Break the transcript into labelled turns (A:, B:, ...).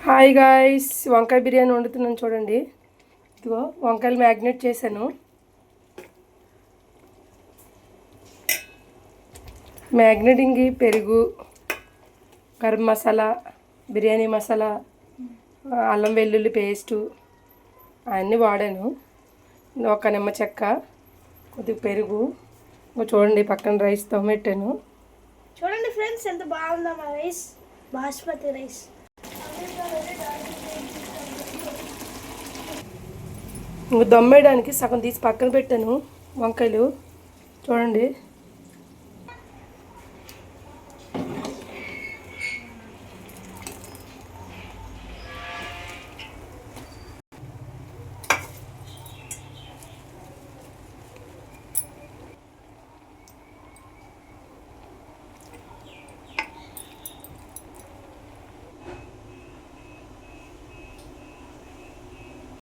A: Hi guys, వంకాయ బిర్యానీ వండుతున్నాను చూడండి. ఇదిగో వంకాయలు మ్యాగ్నేట్ చేశాను. మ్యాగ్నేటింగ్కి పెరుగు, గరం మసాలా, బిర్యానీ మసాలా, అల్లం వెల్లుల్లి పేస్టు అవన్నీ వాడాను. ఒక నిమ్మ చెక్క, కొద్దిగా పెరుగు. చూడండి పక్కన రైస్ తోమెట్టాను.
B: చూడండి ఫ్రెండ్స్ ఎంత బాగుందో మా రైస్, బాస్మతి రైస్.
A: దమ్మేయడానికి సగం తీసి పక్కన పెట్టాను వంకాయలు. చూడండి